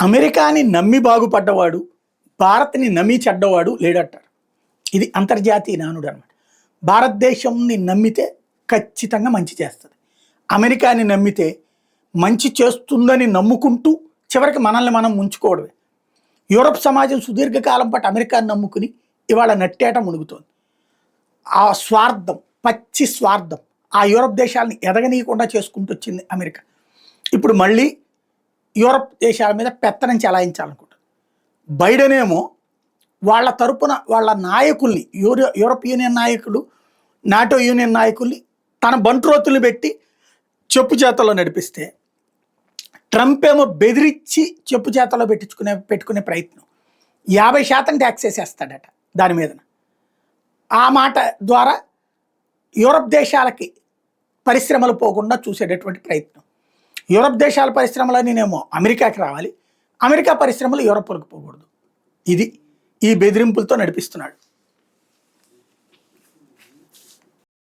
అమెరికాని నమ్మి బాగుపడ్డవాడు, భారత్‌ని నమ్మి చెడ్డవాడు లేడంటారు. ఇది అంతర్జాతీయ నానుడు అనమాట. భారతదేశంని నమ్మితే ఖచ్చితంగా మంచి చేస్తది. అమెరికాని నమ్మితే మంచి చేస్తుందని నమ్ముకుంటూ చివరికి మనల్ని మనం ముంచుకోవడమే. యూరప్ సమాజం సుదీర్ఘకాలం పాటు అమెరికాని నమ్ముకుని ఇవాళ నట్టేట మునుగుతోంది. ఆ స్వార్థం, పచ్చి స్వార్థం ఆ యూరప్ దేశాలని ఎదగనీయకుండా చేసుకుంటూ వచ్చింది అమెరికా. ఇప్పుడు మళ్ళీ యూరప్ దేశాల మీద పెత్తనం చెలాయించాలనుకుంటుంది. బైడెన్ ఏమో వాళ్ళ తరపున వాళ్ళ నాయకుల్ని యూరప్ యూనియన్ నాయకులు, నాటో యూనియన్ నాయకుల్ని తన బంట్రోతులు పెట్టి చెప్పు చేతల్లో నడిపిస్తే, ట్రంప్ ఏమో బెదిరించి చెప్పు చేతల్లో పెట్టుకునే ప్రయత్నం. 50% ట్యాక్స్ వేసేస్తాడట దాని మీద. ఆ మాట ద్వారా యూరప్ దేశాలకి పరిశ్రమలు పోకుండా చూసేటటువంటి ప్రయత్నం. యూరప్ దేశాల పరిశ్రమలనేమో అమెరికాకి రావాలి, అమెరికా పరిశ్రమలు యూరప్లకు పోకూడదు. ఇది ఈ బెదిరింపులతో నడిపిస్తున్నాడు.